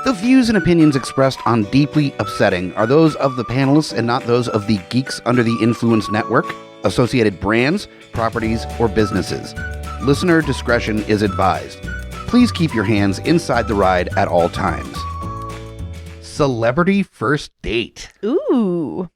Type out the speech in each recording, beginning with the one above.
The views and opinions expressed on Deeply Upsetting are those of the panelists and not those of the Geeks Under the Influence Network, associated brands, properties, or businesses. Listener discretion is advised. Please keep your hands inside the ride at all times. Celebrity first date. Ooh.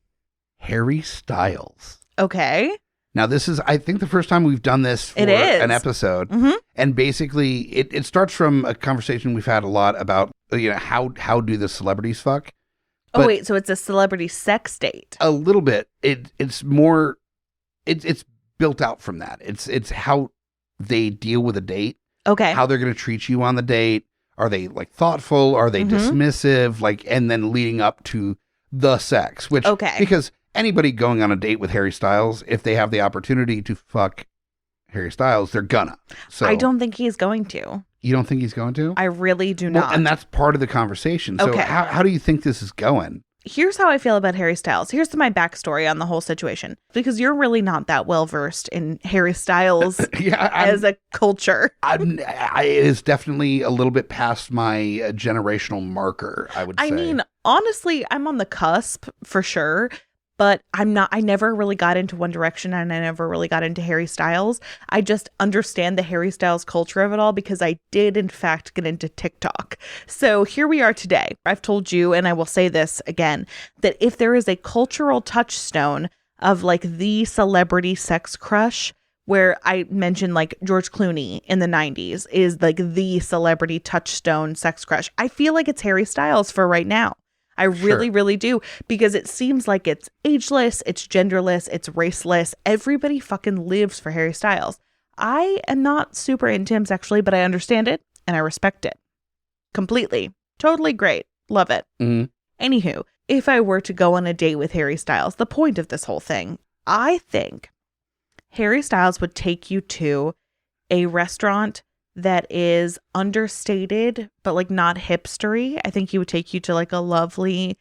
Harry Styles. Okay. Now, this is, I think, the first time we've done this for an episode. Mm-hmm. And basically, it starts from a conversation we've had a lot about, how do the celebrities fuck? Oh, wait, so it's a celebrity sex date. A little bit. It's more, it's built out from that. It's how they deal with a date. Okay. How they're going to treat you on the date. Are they, thoughtful? Are they dismissive? And then leading up to the sex. Which, because anybody going on a date with Harry Styles, if they have the opportunity to fuck Harry Styles, they're gonna. So I don't think he's going to. You don't think he's going to? I really do not. And that's part of the conversation. So how do you think this is going? Here's how I feel about Harry Styles. Here's my backstory on the whole situation. Because you're really not that well versed in Harry Styles as a culture. It is definitely a little bit past my generational marker, I would say. I mean, honestly, I'm on the cusp for sure. But I never really got into One Direction and I never really got into Harry Styles. I just understand the Harry Styles culture of it all because I did, in fact, get into TikTok. So here we are today. I've told you, and I will say this again, that if there is a cultural touchstone of the celebrity sex crush, where I mentioned George Clooney in the 90s is the celebrity touchstone sex crush, I feel like it's Harry Styles for right now. I really, really do, because it seems like it's ageless, it's genderless, it's raceless. Everybody fucking lives for Harry Styles. I am not super into him sexually, but I understand it and I respect it completely. Totally great. Love it. Mm-hmm. Anywho, if I were to go on a date with Harry Styles, the point of this whole thing, I think Harry Styles would take you to a restaurant that is understated, but not hipstery. I think he would take you to a lovely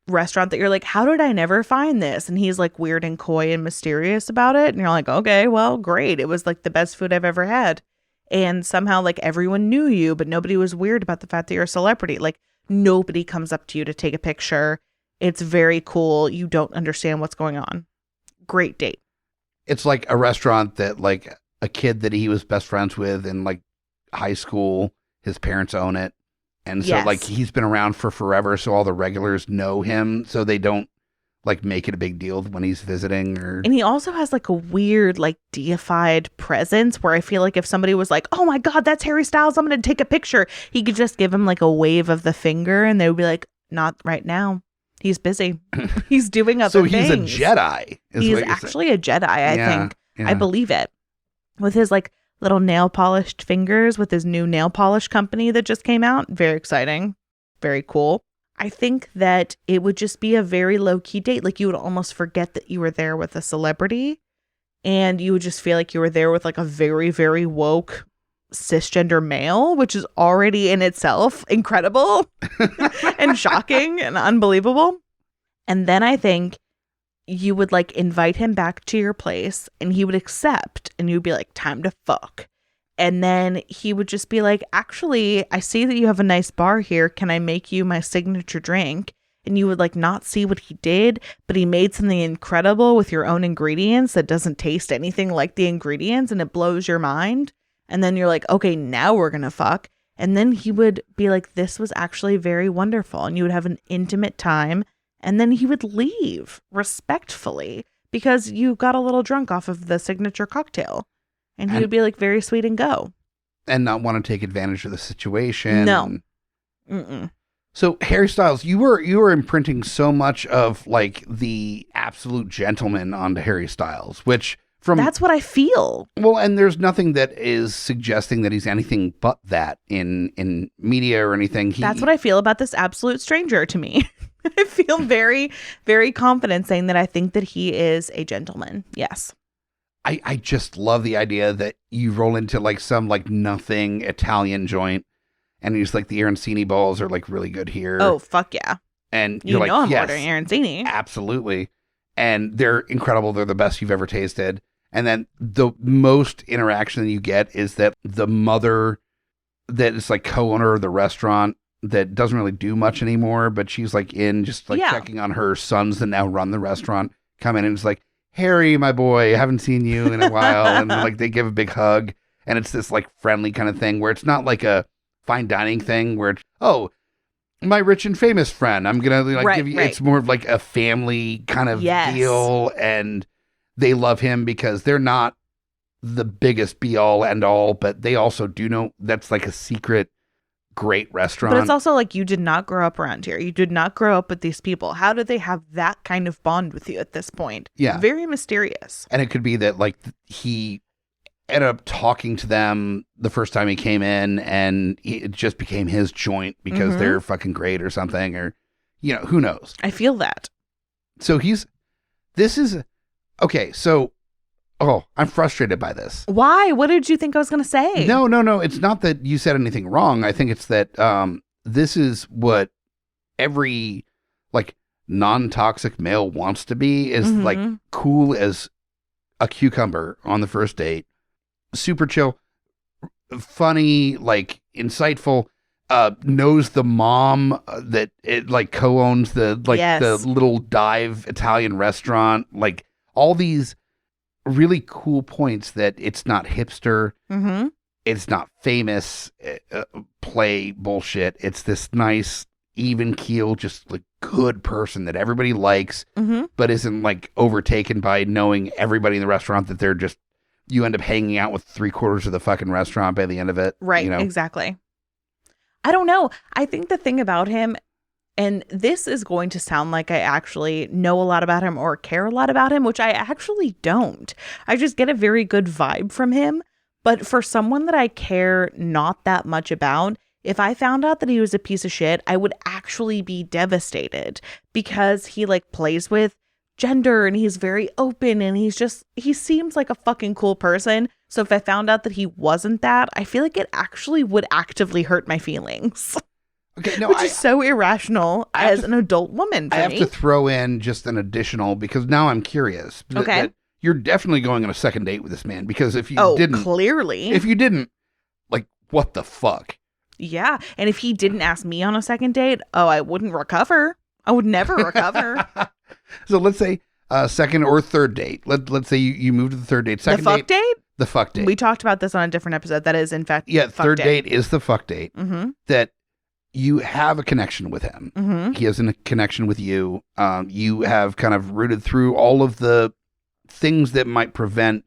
restaurant that you're like, how did I never find this? And he's weird and coy and mysterious about it. And you're like, okay, well, great. It was the best food I've ever had. And somehow everyone knew you, but nobody was weird about the fact that you're a celebrity. Nobody comes up to you to take a picture. It's very cool. You don't understand what's going on. Great date. It's like a restaurant that a kid that he was best friends with in high school, his parents own it. And so he's been around for forever. So all the regulars know him. So they don't make it a big deal when he's visiting And he also has a weird, deified presence where I feel if somebody was oh my God, that's Harry Styles, I'm going to take a picture. He could just give him a wave of the finger and they would be not right now. He's busy. He's doing other things. So he's a Jedi. He's actually a Jedi, I think. Yeah. I believe it. With his little nail polished fingers with his new nail polish company that just came out. Very exciting. Very cool. I think that it would just be a very low key date. You would almost forget that you were there with a celebrity and you would just feel you were there with a very, very woke cisgender male, which is already in itself incredible and shocking and unbelievable. And then I think you would invite him back to your place and he would accept and you'd be time to fuck. And then he would just be actually, I see that you have a nice bar here. Can I make you my signature drink? And you would not see what he did, but he made something incredible with your own ingredients that doesn't taste anything like the ingredients and it blows your mind. And then you're okay, now we're going to fuck. And then he would be this was actually very wonderful. And you would have an intimate time. And then he would leave respectfully because you got a little drunk off of the signature cocktail. And he would be very sweet and go. And not want to take advantage of the situation. No. Mm-mm. So Harry Styles, you were imprinting so much of the absolute gentleman onto Harry Styles, which that's what I feel. Well, and there's nothing that is suggesting that he's anything but that in media or anything. That's what I feel about this absolute stranger to me. I feel very, very confident saying that I think that he is a gentleman. Yes. I just love the idea that you roll into some nothing Italian joint and he's the arancini balls are really good here. Oh, fuck yeah. And you're I'm yes, ordering arancini. Absolutely. And they're incredible. They're the best you've ever tasted. And then the most interaction you get is that the mother that is co-owner of the restaurant that doesn't really do much anymore, but she's like in just like checking on her sons that now run the restaurant, come in and it's like, Harry, my boy, I haven't seen you in a while. And like they give a big hug, and it's this like friendly kind of thing where it's not like a fine dining thing where it's, oh, my rich and famous friend, I'm gonna like give you. It's more of like a family kind of deal, and they love him because they're not the biggest be all end all, but they also do know that's like a secret great restaurant. But it's also like, you did not grow up around here. You did not grow up with these people. How did they have that kind of bond with you at this point? Yeah. Very mysterious. And it could be that like he ended up talking to them the first time he came in, and it just became his joint because they're fucking great or something, or, you know, who knows? I feel that. So I'm frustrated by this. Why? What did you think I was going to say? No. It's not that you said anything wrong. I think it's that this is what every like non-toxic male wants to be, is like cool as a cucumber on the first date. Super chill, funny, like insightful, knows the mom that it like co-owns the little dive Italian restaurant, like all these really cool points that it's not hipster, it's not famous play bullshit. It's this nice, even keel, just like good person that everybody likes, but isn't like overtaken by knowing everybody in the restaurant that they're just, you end up hanging out with 3/4 of the fucking restaurant by the end of it. Right. You know? Exactly. I don't know. I think the thing about him, and this is going to sound like I actually know a lot about him or care a lot about him, which I actually don't. I just get a very good vibe from him. But for someone that I care not that much about, if I found out that he was a piece of shit, I would actually be devastated, because he like plays with gender and he's very open and he seems like a fucking cool person. So if I found out that he wasn't that, I feel like it actually would actively hurt my feelings. Okay, no, which is so irrational as an adult woman for me. I have to throw in just an additional, because now I'm curious. Okay. That you're definitely going on a second date with this man, because if you didn't, clearly. If you didn't, like, what the fuck? Yeah. And if he didn't ask me on a second date, I wouldn't recover. I would never recover. So let's say second or third date. Let's say you move to the third date. Second the fuck date? The fuck date. We talked about this on a different episode. That is, in fact, third date is the fuck date. That you have a connection with him. He has a connection with you. You have kind of rooted through all of the things that might prevent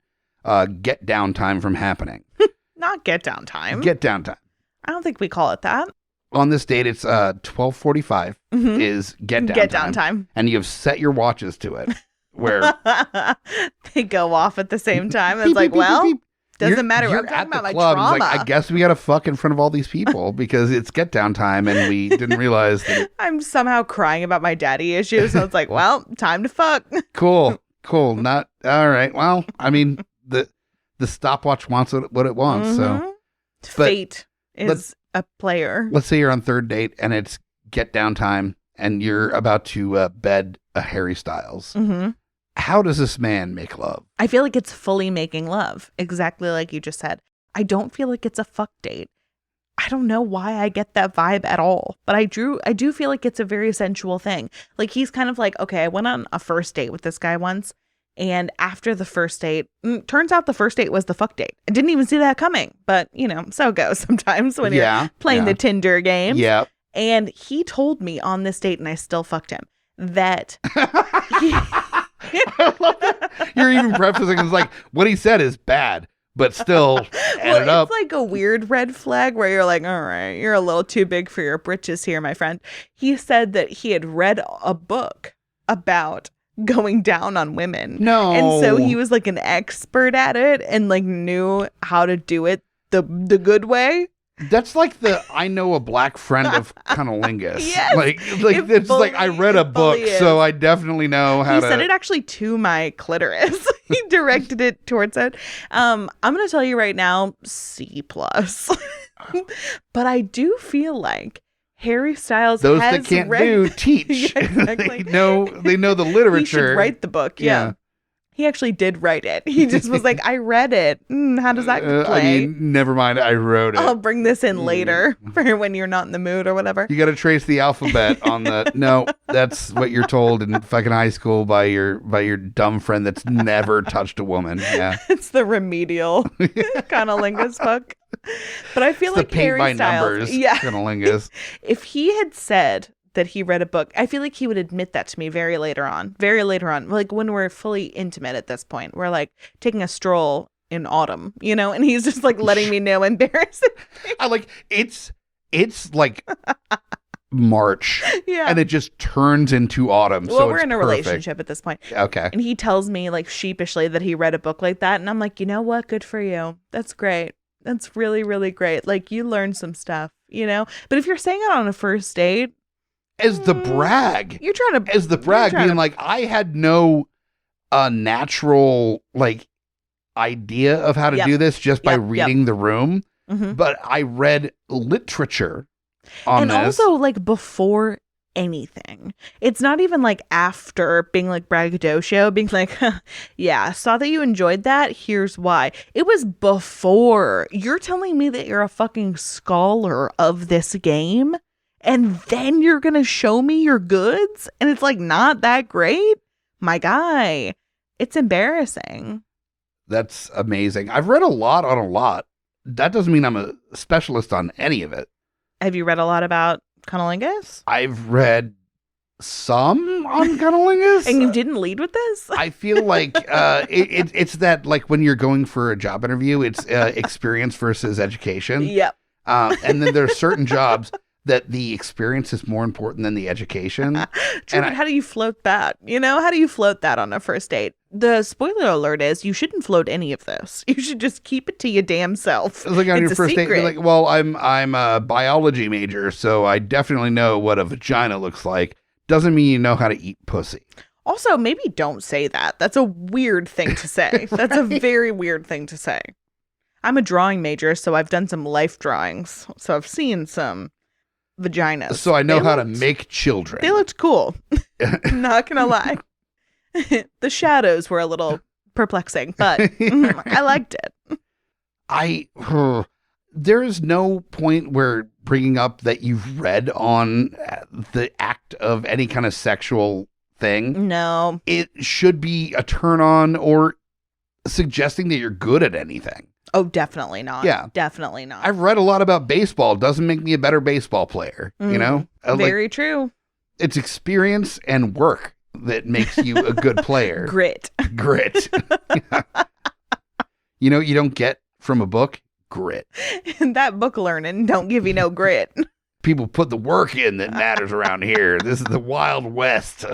get down time from happening. Not get down time. Get down time. I don't think we call it that. On this date, it's 12:45 is get down time. And you've set your watches to it, where they go off at the same time. It's like, doesn't matter. You're I'm talking at the about club. my trauma. It's like, I guess we got to fuck in front of all these people because it's get down time, and we didn't realize that. I'm somehow crying about my daddy issues, so it's like, well, time to fuck. Cool. Not all right. Well, I mean, the stopwatch wants what it wants. So fate is a player. Let's say you're on third date and it's get down time, and you're about to bed a Harry Styles. How does this man make love? I feel like it's fully making love, exactly like you just said. I don't feel like it's a fuck date. I don't know why I get that vibe at all, but I do feel like it's a very sensual thing. Like, he's kind of like, okay, I went on a first date with this guy once, and after the first date, turns out the first date was the fuck date. I didn't even see that coming, but you know, so it goes sometimes when you're playing the Tinder game. Yeah. And he told me on this date, and I still fucked him, that I love that. You're even prefacing it's like, what he said is bad, but still ended up. It's like a weird red flag where you're like, all right, you're a little too big for your britches here, my friend. He said that he had read a book about going down on women. No. And so he was like an expert at it and like knew how to do it the good way. That's like the I know a black friend of cunnilingus. Yes, like it's like I read a book, so I definitely know how to. He said it actually to my clitoris. He directed it towards it. I'm gonna tell you right now, C+. But I do feel like Harry Styles those has that can't read... teach. Yeah, exactly. they know the literature. He should write the book. Yeah. He actually did write it. He just was like, I read it. How does that play? I mean, never mind. I wrote it. I'll bring this in later for when you're not in the mood or whatever. You got to trace the alphabet on the. No, that's what you're told in fucking high school by your dumb friend that's never touched a woman. Yeah, It's the remedial cunnilingus book. But I feel it's like the paint Harry by Styles, numbers. yeah. Cunnilingus. If he had said that he read a book, I feel like he would admit that to me very later on, like when we're fully intimate at this point. We're like taking a stroll in autumn, and he's just like letting me know embarrassing. I like it's like March, Yeah. and it just turns into autumn. Well, so we're it's in a perfect. relationship at this point. Okay. And he tells me like sheepishly that he read a book like that. And I'm like, you know what? Good for you. That's great. That's really, really great. Like you learned some stuff, But if you're saying it on a first date, As the brag, you're trying to being like, I had no natural like idea of how to Yep. do this just by Yep. reading the room, Mhm. but I read literature on And this. also like before anything. It's not even like after being like braggadocio, being like, yeah, saw that you enjoyed that. Here's why. It was before. You're telling me that you're a fucking scholar of this game, and then you're going to show me your goods, and it's like not that great? My guy, it's embarrassing. That's amazing. I've read a lot on a lot. That doesn't mean I'm a specialist on any of it. Have you read a lot about cunnilingus? I've read some on cunnilingus. And you didn't lead with this? I feel like it's that like when you're going for a job interview, it's experience versus education. Yep. And then there's certain jobs that the experience is more important than the education. True, And but how do you float that? How do you float that on a first date? The spoiler alert is you shouldn't float any of this. You should just keep it to your damn self. It's like on It's your a first date, you're secret. like, well, I'm a biology major, so I definitely know what a vagina looks like. Doesn't mean you know how to eat pussy. Also, maybe don't say that. That's a weird thing to say. That's a very weird thing to say. I'm a drawing major, so I've done some life drawings. So I've seen some vaginas. So I know They how to looked- make children. They looked cool. Not gonna lie. The shadows were a little perplexing, but I liked it. There is no point where bringing up that you've read on the act of any kind of sexual thing. No. It should be a turn on or suggesting that you're good at anything. Oh, definitely not. Yeah. Definitely not. I've read a lot about baseball. Doesn't make me a better baseball player. You know, Very true. It's experience and work that makes you a good player. Grit. Grit. You know, you don't get from a book grit. And that book learning don't give you no grit. People put the work in that matters around here. This is the Wild West.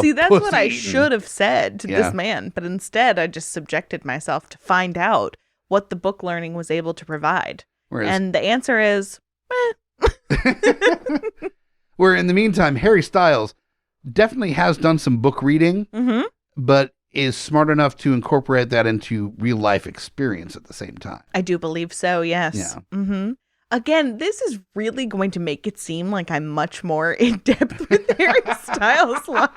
See, that's what I should have said to Yeah. this man. But instead, I just subjected myself to find out what the book learning was able to provide. And the answer is, where in the meantime, Harry Styles definitely has done some book reading, but is smart enough to incorporate that into real life experience at the same time. I do believe so, yes. Yeah. Again, this is really going to make it seem like I'm much more in depth with Harry Styles' life.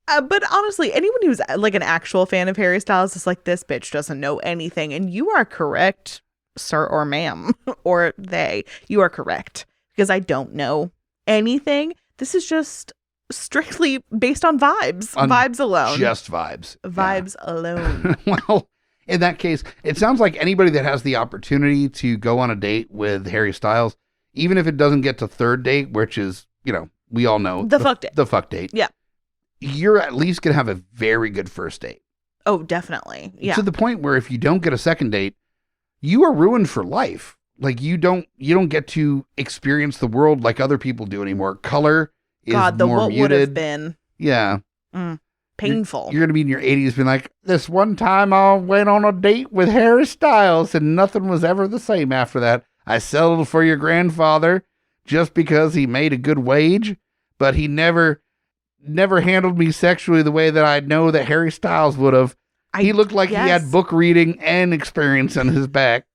But honestly, anyone who's like an actual fan of Harry Styles is like, this bitch doesn't know anything. And you are correct, sir or ma'am, or they. You are correct. Because I don't know anything. This is just strictly based on vibes. Vibes alone. Just vibes. Vibes alone. Well, in that case, it sounds like anybody that has the opportunity to go on a date with Harry Styles, even if it doesn't get to third date, which is, you know, we all know The fuck date. The fuck date. Yeah. You're at least going to have a very good first date. Oh, definitely. Yeah. To the point where if you don't get a second date, you are ruined for life. Like you don't get to experience the world like other people do anymore. Color is God, the more what muted. would have been Yeah. painful. You're going to be in your 80s being like, this one time I went on a date with Harry Styles and nothing was ever the same after that. I settled for your grandfather just because he made a good wage, but he never handled me sexually the way that I know that Harry Styles would have. He looked like he had book reading and experience on his back.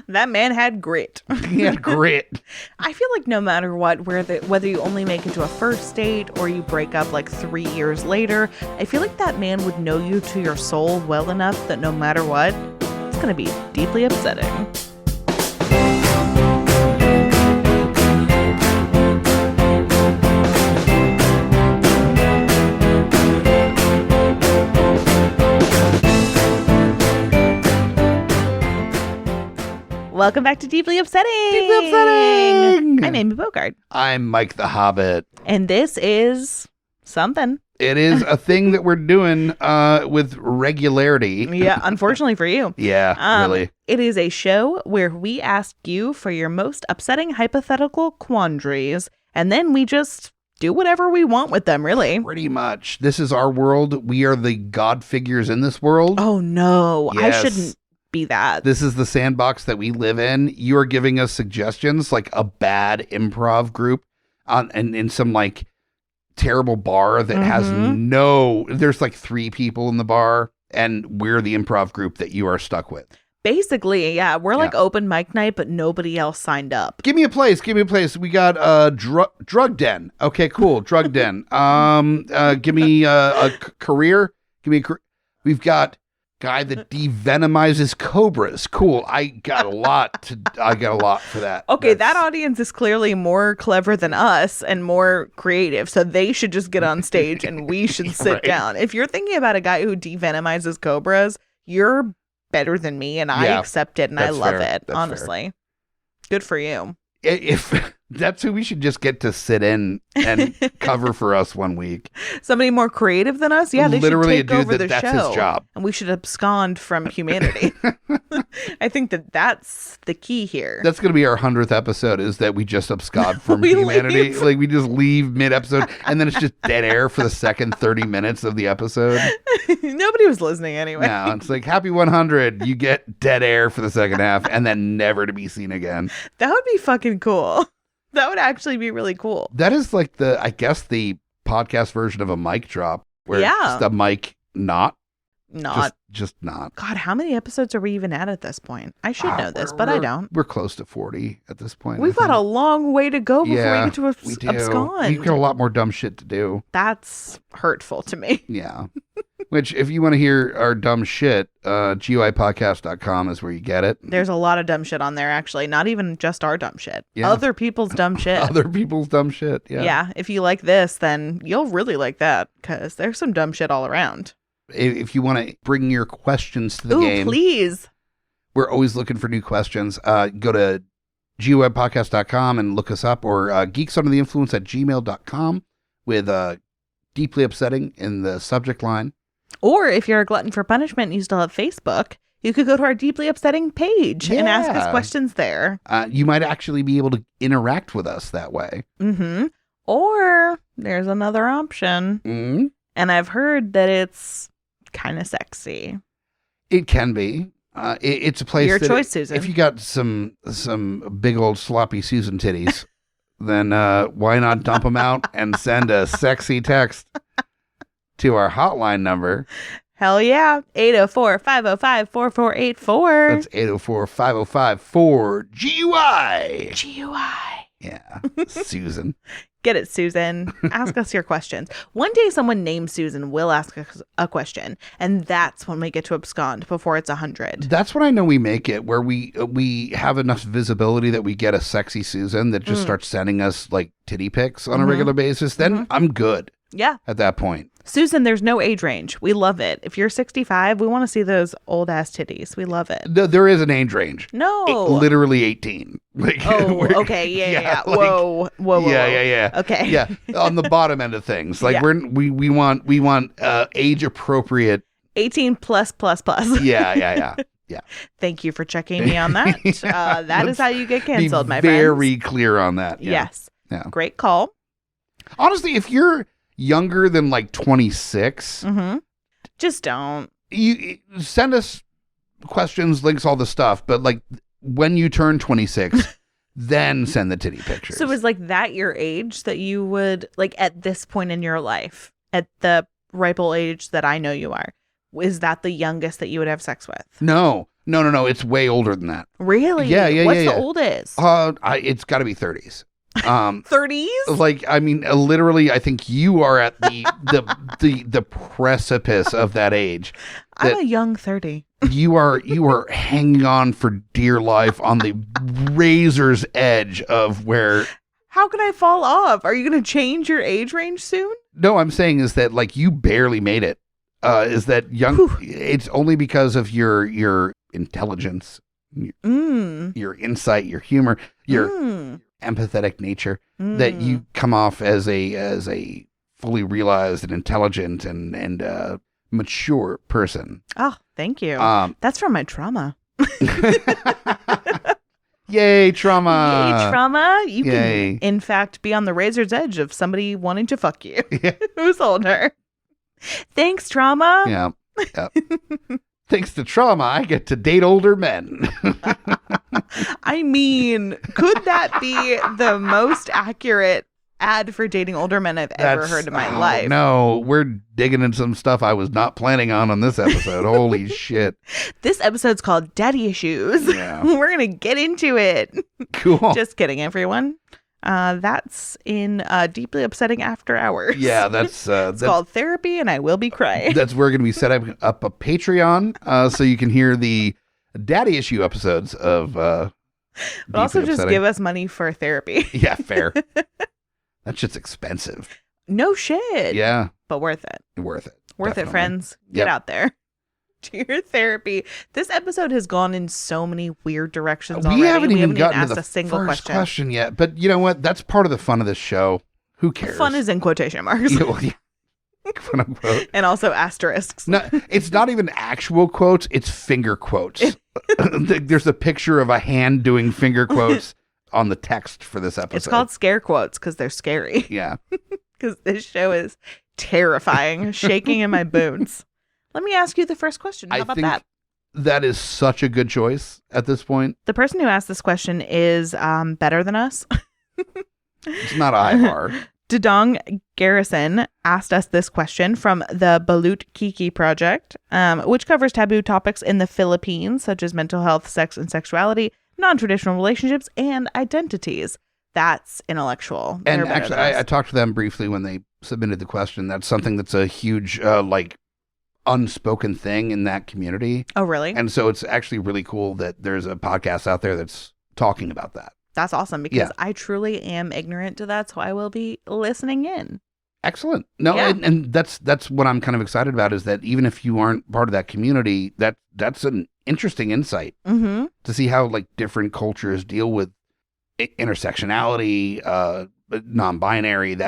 That man had grit. He had grit. I feel like no matter what, whether you only make it to a first date or you break up like 3 years later, I feel like that man would know you to your soul well enough that no matter what, it's going to be deeply upsetting. Welcome back to Deeply Upsetting. Deeply upsetting. I'm Amy Bogarde. I'm Mike the Hobbit. And this is something. It is a thing that we're doing with regularity. Yeah, unfortunately for you. Yeah, really. It is a show where we ask you for your most upsetting hypothetical quandaries, and then we just do whatever we want with them, really. Pretty much. This is our world. We are the god figures in this world. Oh, no. Yes. I shouldn't be that. This is the sandbox that we live in. You are giving us suggestions like a bad improv group in some like terrible bar that has there's like 3 people in the bar, and we're the improv group that you are stuck with. Basically, yeah. We're like open mic night, but nobody else signed up. Give me a place. We got drug den. Okay, cool. Drug den. Give me a career. We've got guy that devenomizes cobras. Cool. I got a lot for that. Okay, that audience is clearly more clever than us and more creative, so they should just get on stage and we should sit down. If you're thinking about a guy who devenomizes cobras, you're better than me, and I accept it, and I love it, honestly. Fair. Good for you. If that's who we should just get to sit in and cover for us one week. Somebody more creative than us? Yeah, they literally should take over the that's show. his job. And we should abscond from humanity. I think that's the key here. That's going to be our 100th episode, is that we just abscond from humanity. Leave. Like we just leave mid-episode, and then it's just dead air for the second 30 minutes of the episode. Nobody was listening anyway. No, it's like happy 100. You get dead air for the second half, and then never to be seen again. That would be fucking cool. That would actually be really cool. That is like the podcast version of a mic drop, where it's just a mic not. Just not. God, how many episodes are we even at this point? I should know this, but I don't. We're close to 40 at this point. We've got a long way to go before we get to abscond. We've got a lot more dumb shit to do. That's hurtful to me. Yeah. Which, if you want to hear our dumb shit, GUIpodcast.com is where you get it. There's a lot of dumb shit on there, actually. Not even just our dumb shit. Yeah. Other people's dumb shit. Other people's dumb shit, yeah. Yeah, if you like this, then you'll really like that, because there's some dumb shit all around. If you want to bring your questions to the game. Please. We're always looking for new questions. Go to GUIpodcast.com and look us up, or geeksundertheinfluence@gmail.com with deeply upsetting in the subject line. Or if you're a glutton for punishment and you still have Facebook, you could go to our Deeply Upsetting page and ask us questions there. You might actually be able to interact with us that way. Mm-hmm. Or there's another option. Mm-hmm. And I've heard that it's kind of sexy. It can be. It's a place. Your choice, Susan. If you got some big old sloppy Susan titties, then why not dump them out and send a sexy text to our hotline number. Hell yeah. 804-505-4484. That's 804-505-4-GUI. GUI. Yeah. Susan. Get it, Susan. Ask us your questions. One day someone named Susan will ask us a question, and that's when we get to abscond before it's 100. That's when I know we make it, where we have enough visibility that we get a sexy Susan that just starts sending us like titty pics on a regular basis. Then I'm good. Yeah. At that point. Susan, there's no age range. We love it. If you're 65, we want to see those old ass titties. We love it. There is an age range. No. literally 18. Like, okay. Yeah. Like, whoa. Yeah. Okay. Yeah. On the bottom end of things. Like we want age appropriate. 18 plus. Yeah. Thank you for checking me on that. That is how you get canceled, my friends. Very clear on that. Yeah. Yes. Yeah. Great call. Honestly, if you're younger than like 26, just don't. You send us questions, links, all the stuff, but like when you turn 26, then send the titty pictures. So is like that your age that you would like at this point in your life, at the ripe old age that I know you are? Is that the youngest that you would have sex with? No. No. It's way older than that. Really? Yeah. What's the oldest? It's got to be 30s. 30s? Like, I mean, literally, I think you are at the precipice of that age. I'm a young 30. You are hanging on for dear life on the razor's edge of where. How can I fall off? Are you going to change your age range soon? No, I'm saying is that like you barely made it. Is that young? Whew. It's only because of your intelligence, your insight, your humor, your empathetic nature that you come off as a fully realized and intelligent and mature person. Oh, thank you. That's from my trauma. Yay, trauma. Yay, trauma. You can, in fact, be on the razor's edge of somebody wanting to fuck you. Yeah. Who's older? Thanks, trauma. Yeah. Thanks to trauma, I get to date older men. I mean, could that be the most accurate ad for dating older men I've ever heard in my life? No, we're digging into some stuff I was not planning on this episode. Holy shit. This episode's called Daddy Issues. Yeah. We're going to get into it. Cool. Just kidding, everyone. That's in Deeply Upsetting After Hours. Yeah, that's called Therapy, and I will be crying. That's where we're going to be setting up a Patreon so you can hear the Daddy Issue episodes of but also just Upsetting. give us money for therapy. Yeah, fair. That shit's expensive. No shit. Yeah. But worth it. Worth it. Worth Definitely. it, friends. Get out there. Do your therapy. This episode has gone in so many weird directions already. We haven't even gotten asked to the a single first question yet. But you know what? That's part of the fun of this show. Who cares? Fun is in quotation marks. Yeah, well, yeah. Quote unquote. And also asterisks. No, it's not even actual quotes. It's finger quotes. There's a picture of a hand doing finger quotes on the text for this episode. It's called scare quotes because they're scary. Yeah. Because this show is terrifying, shaking in my boots. Let me ask you the first question. How about that? That is such a good choice at this point. The person who asked this question is better than us. It's not Ivar. Dodong Garrison asked us this question from the Balut Kiki Project, which covers taboo topics in the Philippines, such as mental health, sex and sexuality, non-traditional relationships, and identities. That's intellectual. And actually, I talked to them briefly when they submitted the question. That's something that's a huge, unspoken thing in that community. Oh, really? And so it's actually really cool that there's a podcast out there that's talking about that. That's awesome because I truly am ignorant to that, so I will be listening in. Excellent. No, and that's what I'm kind of excited about is that even if you aren't part of that community, that's an interesting insight to see how like different cultures deal with intersectionality, non-binary,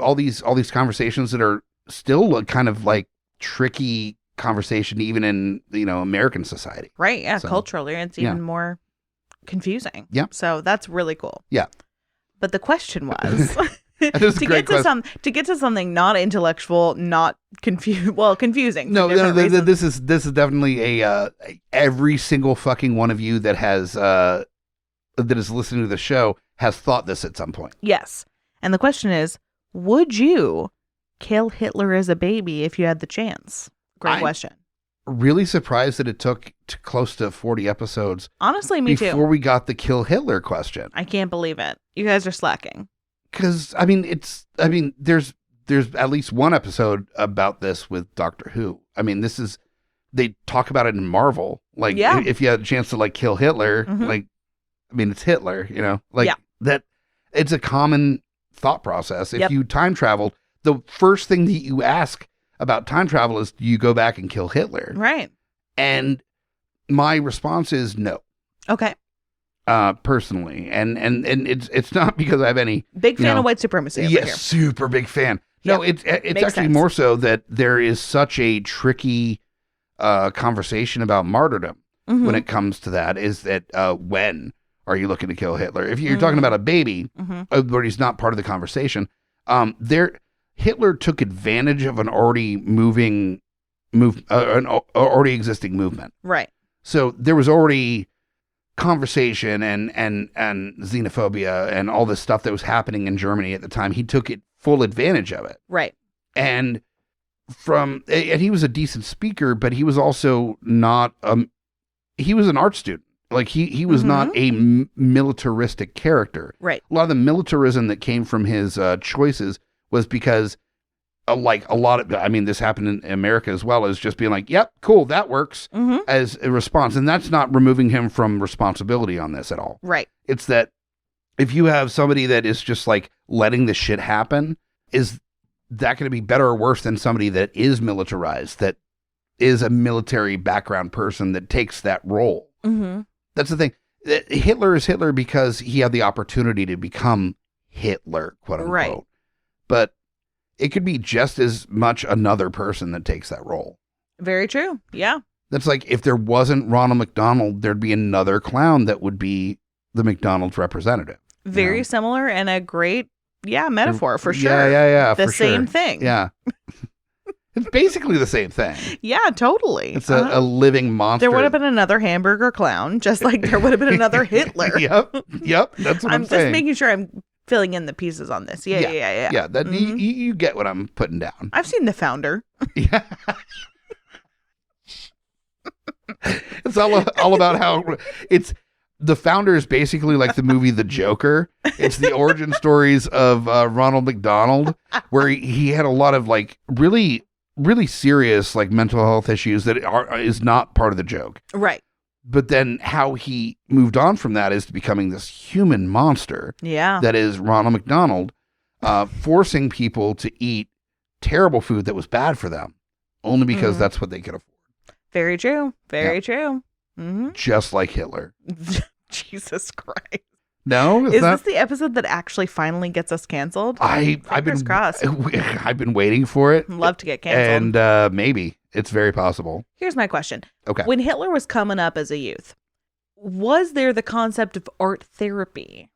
all these conversations that are still kind of like tricky conversation even in American society. Right. Yeah. So, culturally, it's even more confusing. Yeah. So that's really cool. Yeah. But the question was to get to something not intellectual, not confusing. No, this is definitely a every single fucking one of you that has that is listening to the show has thought this at some point. Yes. And the question is, would you kill Hitler as a baby if you had the chance? Great question. Really surprised that it took close to 40 episodes. Honestly, me too. Before we got the kill Hitler question. I can't believe it. You guys are slacking. Because there's at least one episode about this with Doctor Who. I mean, they talk about it in Marvel. Like, if you had a chance to like kill Hitler, it's Hitler. That it's a common thought process. If you time traveled, the first thing that you ask about time travel is, do you go back and kill Hitler? Right. And my response is no. Okay. Personally. And it's not because I have any big fan of white supremacy over here. Super big fan. No, it's actually sense. more so that there is such a tricky conversation about martyrdom when it comes to that, is that when are you looking to kill Hitler? If you're talking about a baby, where he's not part of the conversation, Hitler took advantage of an already already existing movement. Right. So there was already conversation and xenophobia and all this stuff that was happening in Germany at the time. He took full advantage of it. Right. And he was a decent speaker, but he was also not he was an art student. Like he was not a militaristic character. Right. A lot of the militarism that came from his choices was because like a lot of, I mean, this happened in America as well, as just being like, yep, cool, that works as a response. And that's not removing him from responsibility on this at all. Right. It's that if you have somebody that is just like letting the shit happen, is that going to be better or worse than somebody that is militarized, that is a military background person that takes that role? That's the thing. Hitler is Hitler because he had the opportunity to become Hitler, quote unquote. Right. But it could be just as much another person that takes that role. Very true. Yeah. That's like if there wasn't Ronald McDonald, there'd be another clown that would be the McDonald's representative. Very similar and a great, metaphor for sure. Yeah. The for same sure. thing. Yeah. It's basically the same thing. Yeah, totally. It's a living monster. There would have been another hamburger clown, just like there would have been another Hitler. Yep. That's what I'm saying. I'm just making sure I'm filling in the pieces on this. Yeah. Yeah, that you get what I'm putting down. I've seen The Founder. Yeah. It's all about how it's The Founder is basically like the movie The Joker. It's the origin stories of Ronald McDonald, where he had a lot of like really serious like mental health issues that is not part of the joke. Right. But then how he moved on from that is to becoming this human monster. Yeah. That is Ronald McDonald, forcing people to eat terrible food that was bad for them, only because that's what they could afford. Very true. Very true. Mm-hmm. Just like Hitler. Jesus Christ. No, is this the episode that actually finally gets us canceled? I've been waiting for it. Love to get canceled. And maybe it's very possible. Here's my question. Okay. When Hitler was coming up as a youth, was there the concept of art therapy?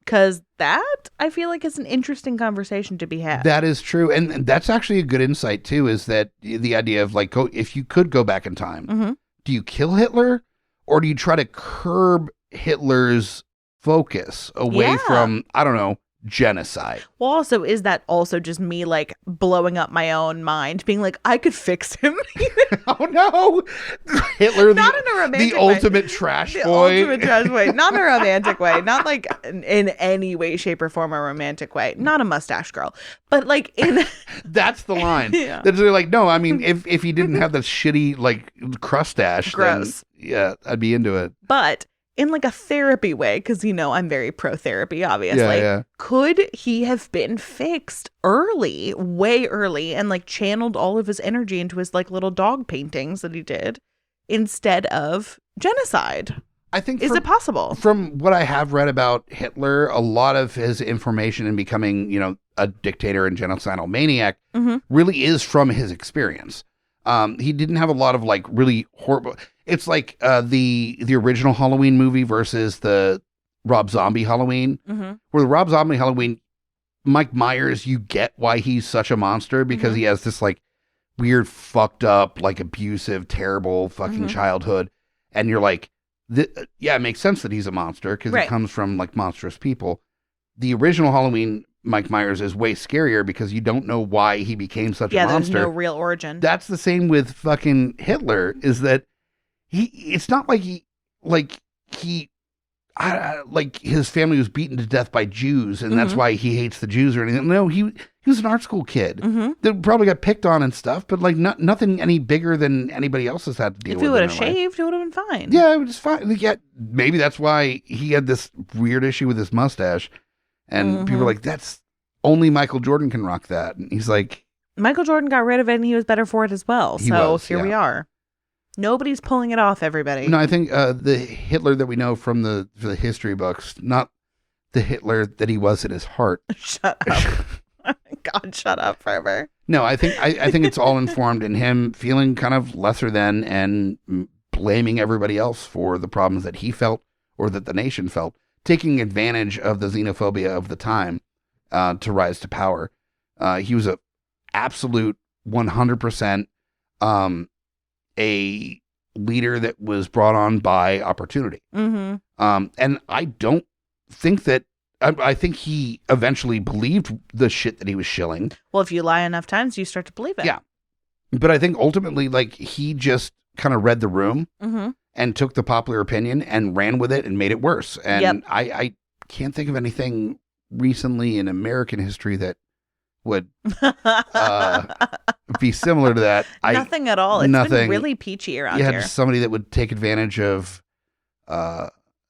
Because that, I feel like, is an interesting conversation to be had. That is true. And that's actually a good insight, too, is that the idea of, like, if you could go back in time, do you kill Hitler? Or do you try to curb Hitler's focus away from, I don't know, genocide? Well, also, is that also just me, like, blowing up my own mind, being like, I could fix him? Oh, no. Hitler, not in a romantic the way. ultimate trash the boy. Ultimate trash boy. Not in a romantic way. Not, like, in any way, shape, or form a romantic way. Not a mustache girl. But, like, in... That's the line. Yeah. That's like, no, I mean, if he didn't have the shitty, like, crustache, gross. Then, yeah, I'd be into it. But... in like a therapy way, because I'm very pro therapy, obviously. Yeah. Could he have been fixed early, way early, and like channeled all of his energy into his like little dog paintings that he did instead of genocide? I think is it possible? From what I have read about Hitler, a lot of his information in becoming, a dictator and genocidal maniac really is from his experience. He didn't have a lot of like really horrible. It's like the original Halloween movie versus the Rob Zombie Halloween. Where the Rob Zombie Halloween, Mike Myers, you get why he's such a monster because he has this like weird, fucked up, like abusive, terrible fucking childhood, and you're like, yeah, it makes sense that he's a monster because he comes from like monstrous people. The original Halloween, Mike Myers, is way scarier because you don't know why he became such a monster. There's no real origin. That's the same with fucking Hitler, is that it's not like his family was beaten to death by Jews and that's why he hates the Jews or anything. No, he was an art school kid that probably got picked on and stuff, but like nothing any bigger than anybody else has had to deal with. If he would have shaved, it would have been fine. Yeah, it was fine. Yeah, maybe that's why he had this weird issue with his mustache. And people are like, that's only Michael Jordan can rock that. And he's like, Michael Jordan got rid of it and he was better for it as well. So here we are. Nobody's pulling it off, everybody. No, I think the Hitler that we know from the history books, not the Hitler that he was in his heart. Shut up. God, shut up forever. No, I think it's all informed in him feeling kind of lesser than and blaming everybody else for the problems that he felt or that the nation felt. Taking advantage of the xenophobia of the time to rise to power. He was a absolute 100% a leader that was brought on by opportunity. And I don't think that, I think he eventually believed the shit that he was shilling. Well, if you lie enough times, you start to believe it. Yeah. But I think ultimately, like, he just kind of read the room and took the popular opinion and ran with it and made it worse. And Yep. I can't think of anything recently in American history that would be similar to that. Nothing at all. It's nothing. been really peachy around here. Just somebody that would take advantage of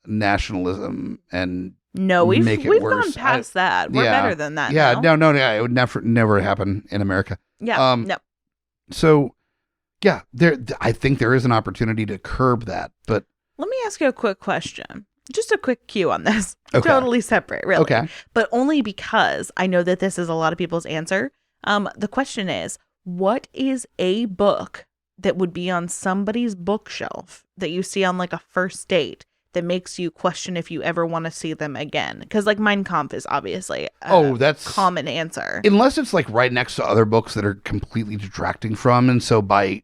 nationalism and No, we've make it gone worse. past that. We're better than that. Yeah, now. no, it would never happen in America. Yeah, no. So, yeah, I think there is an opportunity to curb that. But Let me ask you a quick question. Just a quick cue on this. Okay. Totally separate, really. Okay. But only because I know that this is a lot of people's answer. The question is, what is a book that would be on somebody's bookshelf that you see on like a first date that makes you question if you ever want to see them again? Because like Mein Kampf is obviously that's common answer. Unless it's like right next to other books that are completely detracting from, and so by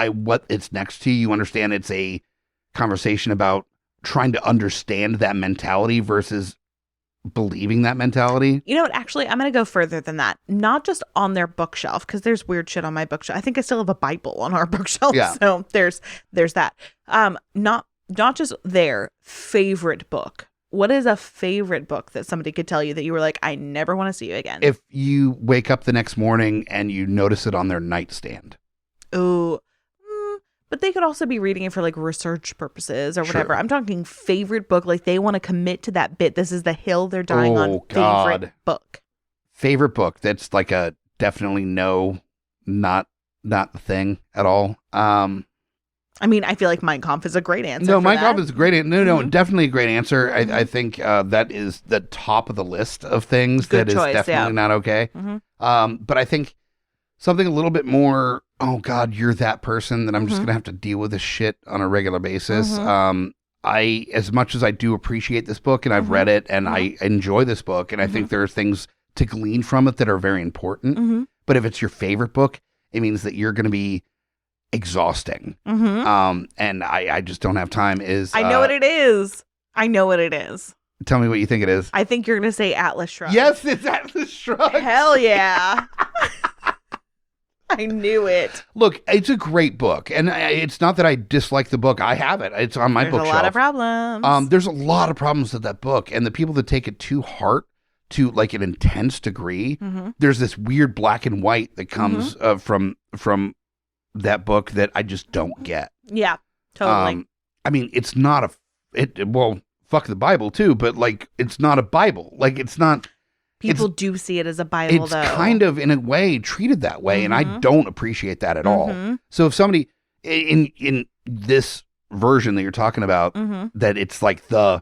what it's next to, you understand it's a conversation about trying to understand that mentality versus believing that mentality. You know what? Actually, I'm going to go further than that. Not just on their bookshelf, because there's weird shit on my bookshelf. I think I still have a Bible on our bookshelf. Yeah. So there's that. Not just their favorite book. What is a favorite book that somebody could tell you that you were like, I never want to see you again? If you wake up the next morning and you notice it on their nightstand. Ooh. But they could also be reading it for like research purposes or whatever. Sure. I'm talking favorite book. Like they want to commit to that bit. This is the hill they're dying on. Favorite God. book. Favorite book that's like a definitely no, not the thing at all. I mean, I feel like Mein Kampf is a great answer. No, Mein Kampf is a great answer. No, Mm-hmm. definitely a great answer. I think that is the top of the list of things Good that choice, is definitely not okay. Mm-hmm. But I think something a little bit more, oh God, you're that person that I'm just going to have to deal with this shit on a regular basis. I, as much as I do appreciate this book and I've read it and I enjoy this book and I think there are things to glean from it that are very important. But if it's your favorite book, it means that you're going to be exhausting. And I just don't have time. I know what it is. I know what it is. Tell me what you think it is. I think you're going to say Atlas Shrugged. Yes, it's Atlas Shrugged. Hell yeah. I knew it. Look, it's a great book, and it's not that I dislike the book. I have it. It's on my bookshelf. There's a lot of problems. There's a lot of problems with that book, and the people that take it to heart to like an intense degree, there's this weird black and white that comes from that book that I just don't get. Yeah, totally. I mean, it's not well, fuck the Bible too, but like, it's not a Bible. Like, it's not. People do see it as a Bible, It's though. kind of, in a way, treated that way, and I don't appreciate that at all. So if somebody, in this version that you're talking about, that it's like the,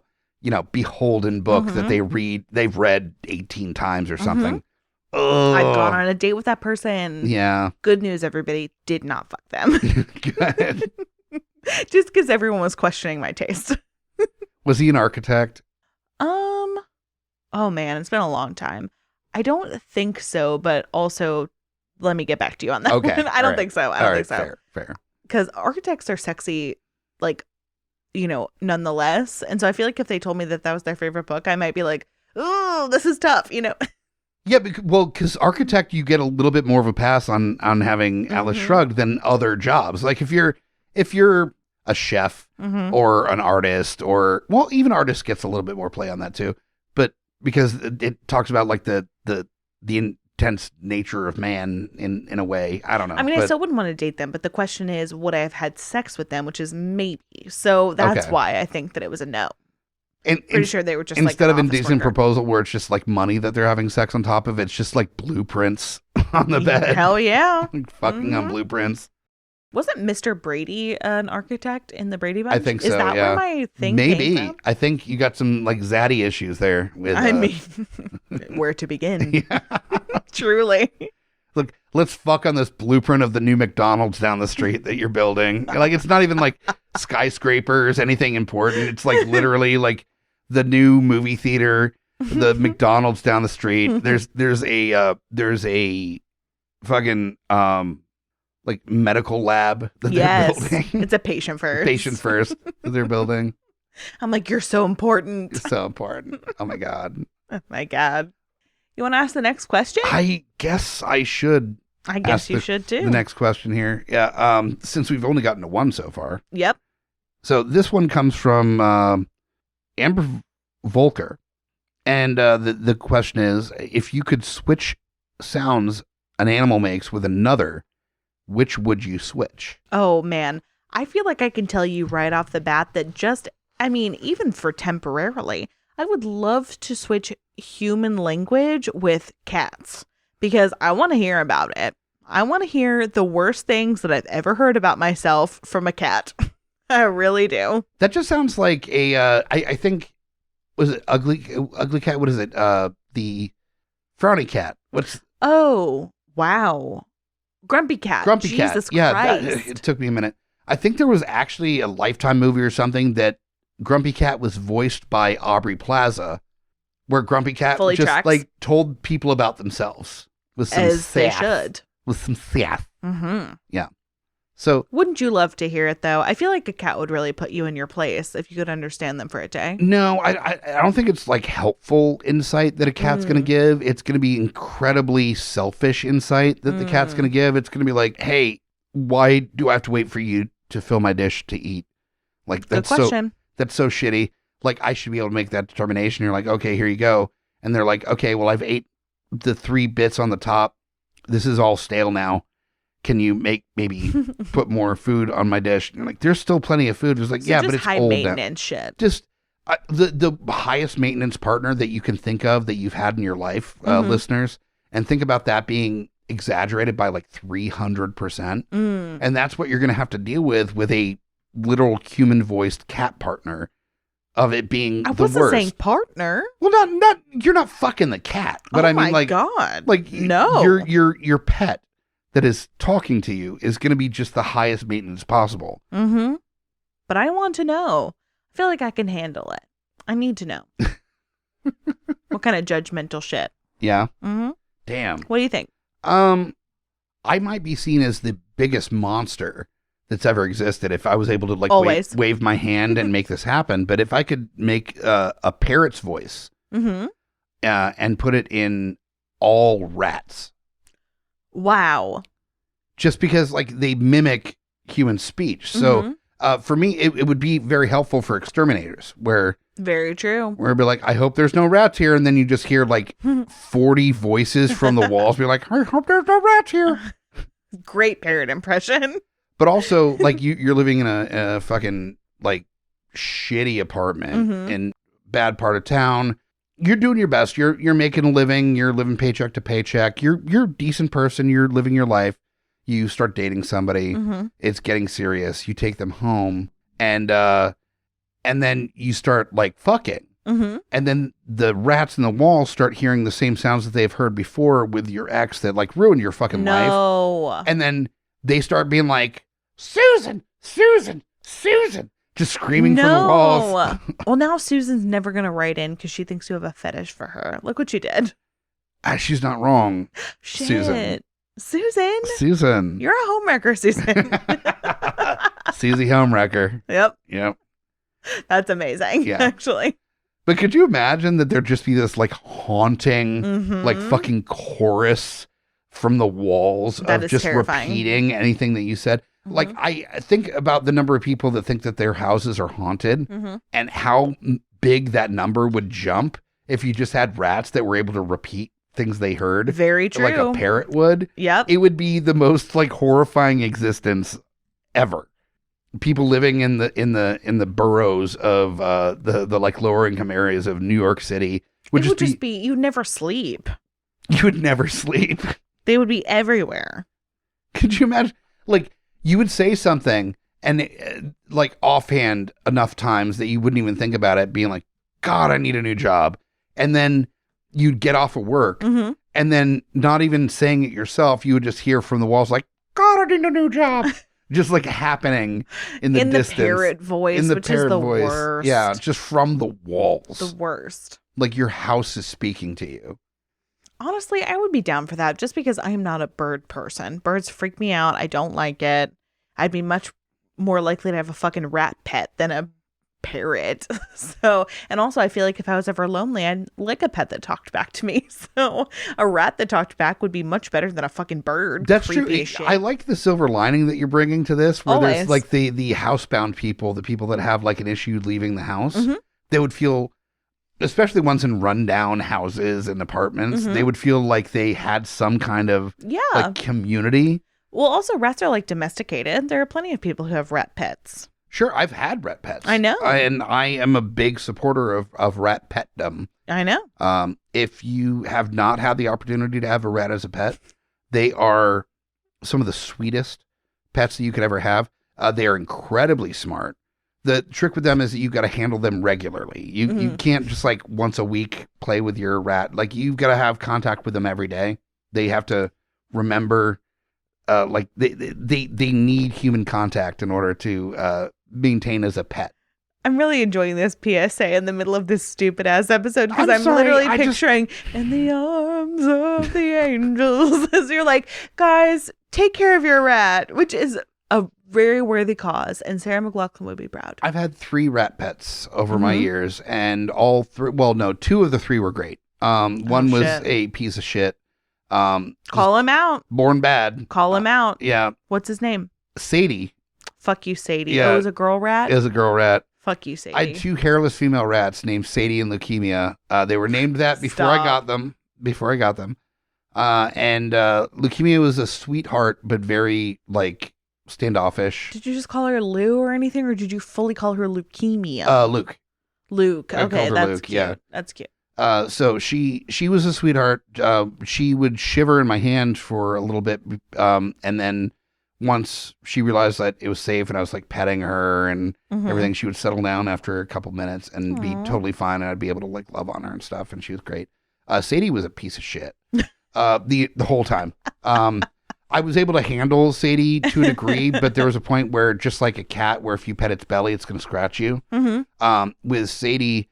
beholden book that they've read 18 times or something. I've gone on a date with that person. Yeah. Good news, everybody. Did not fuck them. Good. Just because everyone was questioning my taste. Was he an architect? Oh man, it's been a long time. I don't think so, but also let me get back to you on that Okay. one. I don't think so. I don't think so. Fair. Because architects are sexy, like, nonetheless. And so I feel like if they told me that was their favorite book, I might be like, oh, this is tough, Yeah, because architect, you get a little bit more of a pass on having Atlas Shrugged than other jobs. Like if you're a chef or an artist, or even artist gets a little bit more play on that too. But because it talks about like the intense nature of man in a way. I don't know. I mean, I still wouldn't want to date them, but the question is, would I have had sex with them? Which is maybe. So that's why I think that it was a no. And pretty sure they were just instead like of an indecent office worker. proposal where it's just like money that they're having sex on top of, it's just like blueprints on the bed. Hell yeah. Fucking on blueprints. Wasn't Mr. Brady an architect in the Brady Bunch? I think so. Is that where my thing Maybe. came from? I think you got some like Zaddy issues there. With, I mean, where to begin? Truly. Look, let's fuck on this blueprint of the new McDonald's down the street that you're building. Like, it's not even like skyscrapers, anything important. It's like literally like the new movie theater, the McDonald's down the street. There's a fucking like medical lab that they're building. It's a patient first. Patient first that they're building. I'm like, you're so important. It's so important. Oh my God. Oh my God. You want to ask the next question? I guess I should. I guess you should too. The next question here. Yeah. Since we've only gotten to one so far. Yep. So this one comes from Amber Volker. And the question is, if you could switch sounds an animal makes with another, which would you switch? Oh, man. I feel like I can tell you right off the bat that even for temporarily, I would love to switch human language with cats because I want to hear about it. I want to hear the worst things that I've ever heard about myself from a cat. I really do. That just sounds like I think, was it Ugly Cat? What is it? The Frowny Cat. Oh, wow. Grumpy Cat. Grumpy Cat. Jesus Yeah, Christ. It took me a minute. I think there was actually a Lifetime movie or something that Grumpy Cat was voiced by Aubrey Plaza, where Grumpy Cat Fully just tracks. like told people about themselves with some As they sass. should. With some sass. Mm-hmm. Yeah. So wouldn't you love to hear it though? I feel like a cat would really put you in your place if you could understand them for a day. no, I don't think it's like helpful insight that a cat's going to give. It's going to be incredibly selfish insight that the cat's going to give. It's going to be like, hey, why do I have to wait for you to fill my dish to eat? Like that's Good question. That's so shitty. Like I should be able to make that determination. You're like, okay, here you go. And they're like, okay, well, I've ate the 3 bits on the top. This is all stale now. Can you maybe put more food on my dish? And you're like, there's still plenty of food. It's like, So yeah, just but it's high old now. maintenance shit. Just the highest maintenance partner that you can think of that you've had in your life, listeners, and think about that being exaggerated by like 300%. And that's what you're going to have to deal with a literal human voiced cat partner of it being I the wasn't worst. saying partner. Well, not you're not fucking the cat, but I mean, like, God. like No. your pet that is talking to you is going to be just the highest maintenance possible. Mm-hmm. But I want to know. I feel like I can handle it. I need to know. What kind of judgmental shit? Yeah. Mm-hmm. Damn. What do you think? I might be seen as the biggest monster that's ever existed if I was able to like Always. wave my hand and make this happen. But if I could make a parrot's voice and put it in all rats. Wow. Just because like they mimic human speech. So for me, it would be very helpful for exterminators where Very true. it'd be like, I hope there's no rats here. And then you just hear like 40 voices from the walls be like, I hope there's no rats here. Great parrot impression. But also like you're living in a fucking like shitty apartment in bad part of town. You're doing your best. You're making a living. You're living paycheck to paycheck. You're a decent person. You're living your life. You start dating somebody. It's getting serious. You take them home, and then you start like fucking. And then the rats in the wall start hearing the same sounds that they've heard before with your ex that like ruined your fucking life. And then they start being like, Susan, Susan, Susan. Just screaming from the walls. Well, now Susan's never going to write in because she thinks you have a fetish for her. Look what you did. She's not wrong. Shit. Susan. Susan. You're a homewrecker, Susan. Susie Homewrecker. Yep. That's amazing, actually. But could you imagine that there'd just be this like haunting, like fucking chorus from the walls that of just terrifying. repeating anything that you said? Like, I think about the number of people that think that their houses are haunted and how big that number would jump if you just had rats that were able to repeat things they heard. Very true. Like a parrot would. Yep. It would be the most like horrifying existence ever. People living in the boroughs of the like lower income areas of New York City would just be you'd never sleep. You would never sleep. They would be everywhere. Could you imagine? Like, you would say something and like offhand enough times that you wouldn't even think about it, being like, God, I need a new job. And then you'd get off of work and then not even saying it yourself, you would just hear from the walls like, God, I need a new job. Just like happening in the distance. In the parrot voice, which is the worst. Yeah, just from the walls. The worst. Like your house is speaking to you. Honestly, I would be down for that just because I am not a bird person. Birds freak me out. I don't like it. I'd be much more likely to have a fucking rat pet than a parrot. So, and also I feel like if I was ever lonely, I'd like a pet that talked back to me. So a rat that talked back would be much better than a fucking bird. That's Creepy true. as shit. I like the silver lining that you're bringing to this, where Always. there's like the housebound people, the people that have like an issue leaving the house, Mhm. they would feel, especially ones in rundown houses and apartments, Mhm. they would feel like they had some kind of Yeah. like community. Well, also rats are like domesticated. There are plenty of people who have rat pets. Sure, I've had rat pets. I know. And I am a big supporter of rat petdom. I know. If you have not had the opportunity to have a rat as a pet, they are some of the sweetest pets that you could ever have. They are incredibly smart. The trick with them is that you've got to handle them regularly. You can't just like once a week play with your rat. Like you've got to have contact with them every day. They have to remember, like they need human contact in order to maintain as a pet. I'm really enjoying this PSA in the middle of this stupid ass episode because I'm sorry, literally I picturing in the arms of the angels. As you're like, guys, take care of your rat, which is a very worthy cause, and Sarah McLachlan would be proud. I've had 3 rat pets over my years, and all 3, well, no, 2 of the 3 were great. One was a piece of shit. Call him out. Born bad. Call him out. Yeah. What's his name? Sadie. Fuck you, Sadie. Yeah. Oh, it was a girl rat? Is a girl rat. Fuck you, Sadie. I had 2 hairless female rats named Sadie and Leukemia. They were named that before I got them. And Leukemia was a sweetheart, but very like standoffish. Did you just call her Lou or anything, or did you fully call her leukemia? Luke. Luke. I Okay, called her that's Luke, cute. yeah. That's cute. So she was a sweetheart. She would shiver in my hand for a little bit. And then once she realized that it was safe and I was like petting her and everything, she would settle down after a couple minutes and be totally fine. And I'd be able to like love on her and stuff. And she was great. Sadie was a piece of shit. The whole time. I was able to handle Sadie to a degree, but there was a point where just like a cat, where if you pet its belly, it's going to scratch you. With Sadie,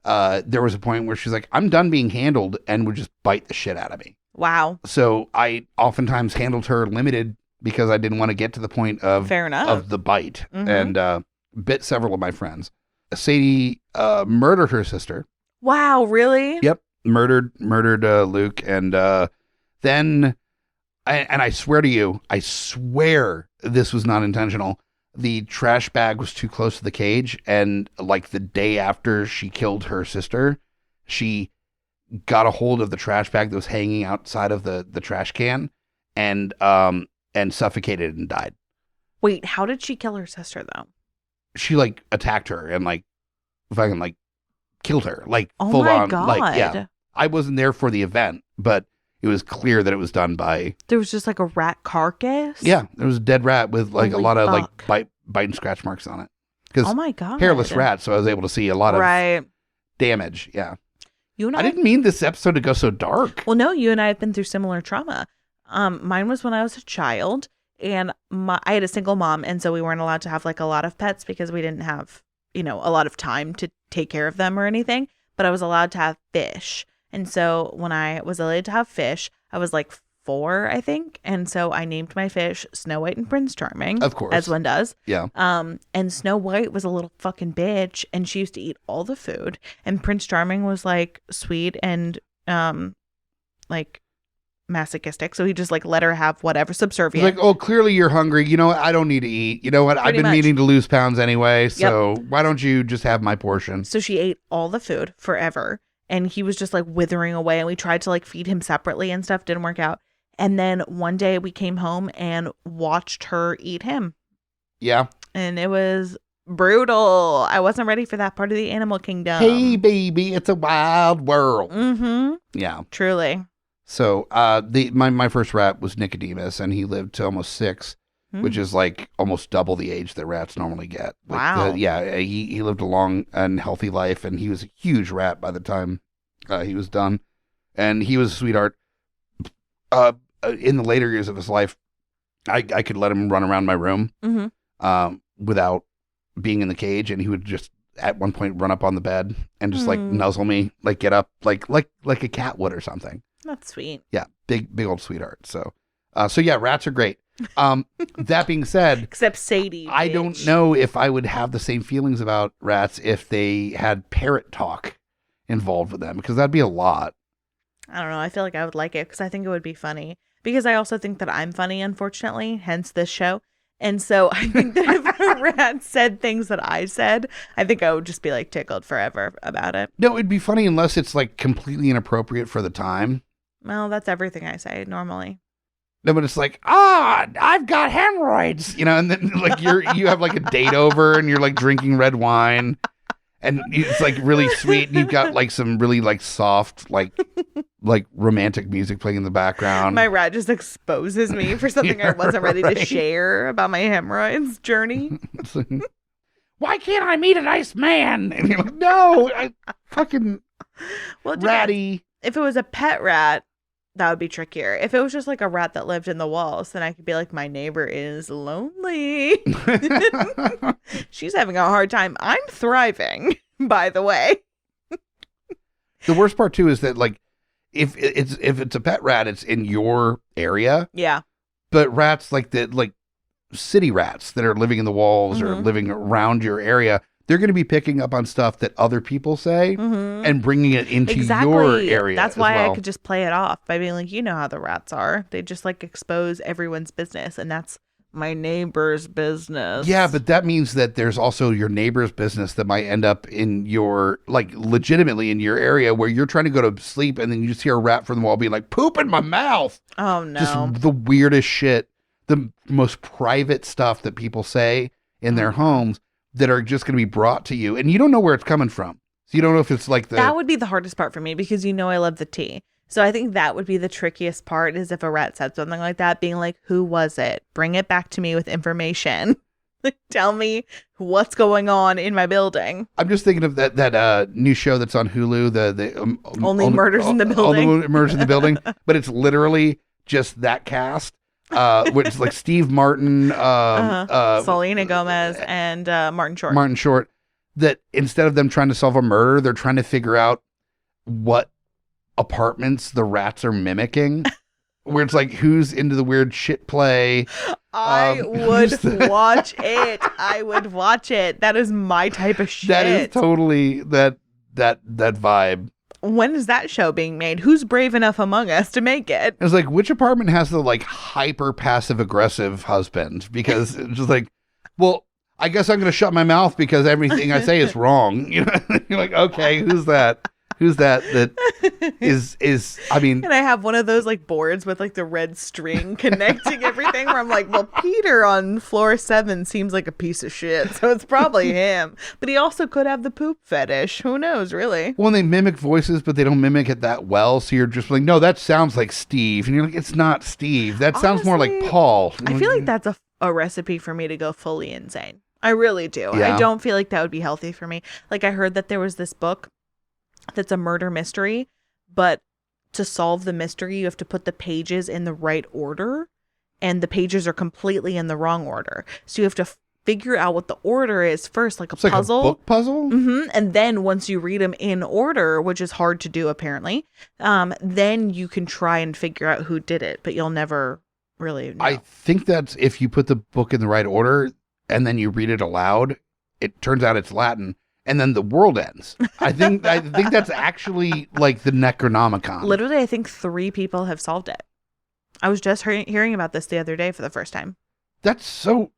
there was a point where she's like, I'm done being handled, and would just bite the shit out of me. Wow. So I oftentimes handled her limited because I didn't want to get to the point of, Fair enough. of the bite, and bit several of my friends. Sadie murdered her sister. Wow, really? Yep. Murdered Luke. And then, and I swear to you, this was not intentional. The trash bag was too close to the cage. And like the day after she killed her sister, she got a hold of the trash bag that was hanging outside of the trash can and suffocated and died. Wait, how did she kill her sister though? She like attacked her and like fucking like killed her. Like Oh full my on. God. Like, yeah. I wasn't there for the event, but it was clear that it was done by. There was just like a rat carcass? Yeah, there was a dead rat with like Holy a lot of fuck. like bite and scratch marks on it. Because Oh my God. hairless rat, so I was able to see a lot of Right. damage. Yeah. You and I didn't mean this episode to go so dark. Well, no, you and I have been through similar trauma. Mine was when I was a child, and I had a single mom, and so we weren't allowed to have like a lot of pets because we didn't have, a lot of time to take care of them or anything. But I was allowed to have fish, and so when I was allowed to have fish, I was like 4, I think, and so I named my fish Snow White and Prince Charming, Of course. as one does. Yeah. And Snow White was a little fucking bitch, and she used to eat all the food, and Prince Charming was like sweet and like masochistic, so he just like let her have whatever, subservient. It's like, oh, clearly you're hungry. You know what? I don't need to eat. You know what? I've Pretty been much. meaning to lose pounds anyway. So why don't you just have my portion? So she ate all the food forever, and he was just like withering away, and we tried to like feed him separately and stuff, didn't work out. And then one day we came home and watched her eat him, Yeah. and it was brutal. I wasn't ready for that part of the animal kingdom. Hey, baby, it's a wild world. Yeah. Truly. So my first rat was Nicodemus, and he lived to almost 6, which is like almost double the age that rats normally get. Like, Wow. He lived a long and healthy life, and he was a huge rat by the time he was done. And he was a sweetheart. In the later years of his life, I could let him run around my room without being in the cage, and he would just at one point run up on the bed and just like nuzzle me, like get up, like a cat would or something. That's sweet. Yeah, big old sweetheart. So yeah, rats are great. That being said, Except Sadie. I bitch. don't know if I would have the same feelings about rats if they had parrot talk involved with them, because that'd be a lot. I don't know. I feel like I would like it because I think it would be funny. Because I also think that I'm funny, unfortunately, hence this show. And so I think that if a rat said things that I said, I think I would just be like tickled forever about it. No, it'd be funny unless it's like completely inappropriate for the time. Well, that's everything I say normally. No, but it's like, I've got hemorrhoids, and then like you have like a date over and you're like drinking red wine and it's like really sweet. And you've got like some really like soft, like romantic music playing in the background. My rat just exposes me for something I wasn't ready to share about my hemorrhoids journey. Like, why can't I meet a nice man? And you're like, no, I fucking ratty. If it was a pet rat, that would be trickier. If it was just like a rat that lived in the walls, then I could be like, my neighbor is lonely. She's having a hard time. I'm thriving, by the way. The worst part too is that like if it's a pet rat, it's in your area. Yeah. But rats like city rats that are living in the walls or living around your area, they're going to be picking up on stuff that other people say and bringing it into your area. That's why I could just play it off by being like, you know how the rats are. They just like expose everyone's business, and that's my neighbor's business. Yeah, but that means that there's also your neighbor's business that might end up in your, like, legitimately in your area where you're trying to go to sleep and then you just hear a rat from the wall being like, poop in my mouth. Oh, no. Just the weirdest shit, the most private stuff that people say in their homes that are just going to be brought to you. And you don't know where it's coming from. So you don't know if it's like That would be the hardest part for me because I love the tea. So I think that would be the trickiest part, is if a rat said something like that, being like, who was it? Bring it back to me with information. Tell me what's going on in my building. I'm just thinking of that new show that's on Hulu, the Only Murders in the Building. Only Murders in the Building. But it's literally just that cast, which is like Steve Martin, Selena Gomez, and Martin Short. Martin Short. That instead of them trying to solve a murder, they're trying to figure out what apartments the rats are mimicking. Where it's like, who's into the weird shit play? I would watch it. I would watch it. That is my type of shit. That is totally that vibe. When is that show being made? Who's brave enough among us to make it? It's like, which apartment has the like hyper passive aggressive husband? Because it's just like, well, I guess I'm going to shut my mouth because everything I say is wrong. You're like, okay, who's that? Who's that is, I mean. And I have one of those like boards with like the red string connecting everything where I'm like, well, Peter on floor 7 seems like a piece of shit. So it's probably him. But he also could have the poop fetish. Who knows, really? Well, they mimic voices, but they don't mimic it that well. So you're just like, no, that sounds like Steve. And you're like, it's not Steve. That sounds more like Paul. I feel like that's a recipe for me to go fully insane. I really do. Yeah. I don't feel like that would be healthy for me. Like I heard that there was this book that's a murder mystery, but to solve the mystery, you have to put the pages in the right order, and the pages are completely in the wrong order. So you have to figure out what the order is first, like a puzzle. Like a book puzzle? Mm-hmm. And then once you read them in order, which is hard to do apparently, then you can try and figure out who did it, but you'll never really know. I think that's if you put the book in the right order and then you read it aloud, it turns out it's Latin. And then the world ends. I think that's actually like the Necronomicon. Literally, I think 3 people have solved it. I was just hearing about this the other day for the first time. That's so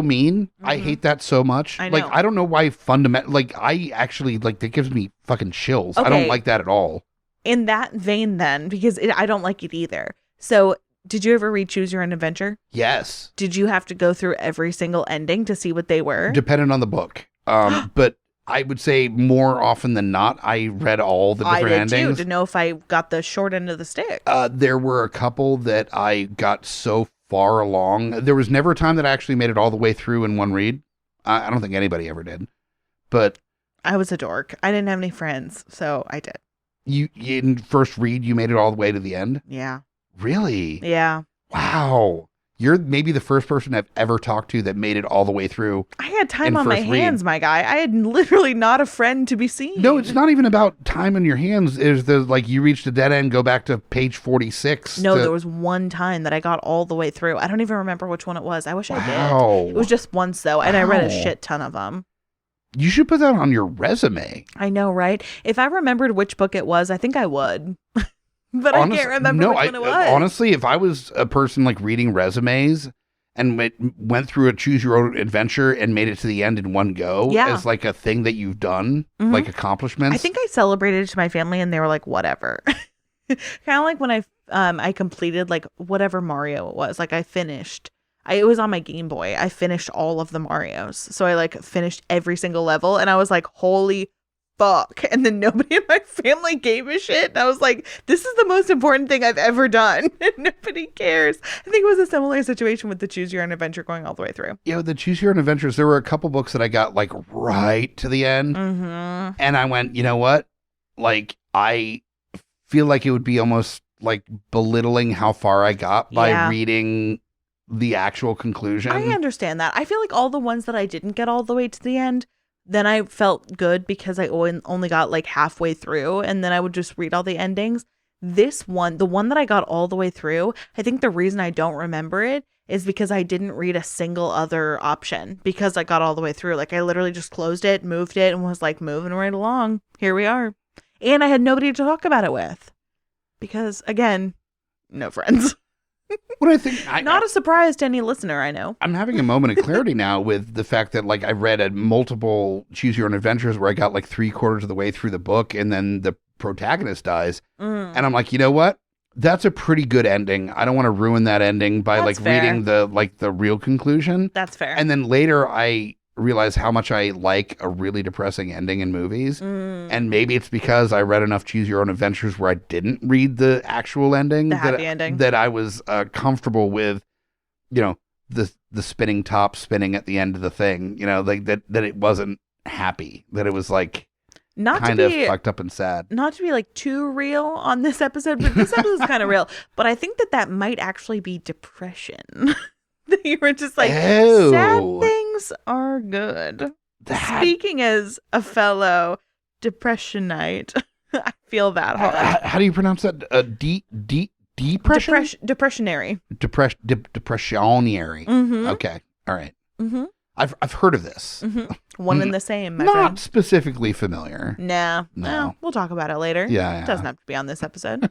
mean. Mm-hmm. I hate that so much. I know. Like, I don't know why I actually like that gives me fucking chills. Okay. I don't like that at all. In that vein then, because I don't like it either. So did you ever read Choose Your Own Adventure? Yes. Did you have to go through every single ending to see what they were? Depending on the book. But I would say more often than not, I read all the different endings. I did too, to know if I got the short end of the stick. There were a couple that I got so far along. There was never a time that I actually made it all the way through in one read. I don't think anybody ever did. But I was a dork. I didn't have any friends, so I did. You in first read, you made it all the way to the end? Yeah. Really? Yeah. Wow. You're maybe the first person I've ever talked to that made it all the way through. I had time in on my first read. hands, my guy. I had literally not a friend to be seen. No, it's not even about time on your hands. Is the like you reached a dead end, go back to page 46. No, there was one time that I got all the way through. I don't even remember which one it was. I wish I Wow. did. It was just once though, and I read a Wow. shit ton of them. You should put that on your resume. I know, right? If I remembered which book it was, I think I would. But I can't remember which one it was. Honestly, if I was a person like reading resumes and went through a choose your own adventure and made it to the end in one go as like a thing that you've done, like accomplishments. I think I celebrated it to my family and they were like, whatever. Kind of like when I completed like whatever Mario it was. Like I finished. It was on my Game Boy. I finished all of the Marios. So I like finished every single level and I was like, holy fuck. And then nobody in my family gave a shit. And I was like, this is the most important thing I've ever done. And nobody cares. I think it was a similar situation with the Choose Your Own Adventure going all the way through. Yeah, the Choose Your Own Adventures, there were a couple books that I got like right to the end. Mm-hmm. And I went, you know what? Like, I feel like it would be almost like belittling how far I got by reading the actual conclusion. I understand that. I feel like all the ones that I didn't get all the way to the end, then I felt good because I only got like halfway through and then I would just read all the endings. This one, the one that I got all the way through, I think the reason I don't remember it is because I didn't read a single other option because I got all the way through. Like I literally just closed it, moved it, and was like moving right along. Here we are. And I had nobody to talk about it with because, again, no friends. What I think, not a surprise to any listener, I know. I'm having a moment of clarity now with the fact that like I read a multiple Choose Your Own Adventures where I got like 3/4 of the way through the book and then the protagonist dies. And I'm like, you know what? That's a pretty good ending. I don't want to ruin that ending by That's like fair. reading the real conclusion. That's fair. And then later I realized how much I like a really depressing ending in movies. And maybe it's because I read enough Choose Your Own Adventures where I didn't read the actual ending. The happy ending. That I was comfortable with, you know, the spinning top spinning at the end of the thing, you know, like that it wasn't happy, that it was like kind of fucked up and sad. Not to be like too real on this episode, but this episode is kind of real. But I think that might actually be depression. That you were just like, sad things are good. Speaking as a fellow depressionite, I feel that hard. How do you pronounce that? Depression? Depressionary. Depressionary. Okay. All right. I've heard of this. One and the same, my Not friend. specifically familiar. No. Well, we'll talk about it later. Yeah. It doesn't have to be on this episode.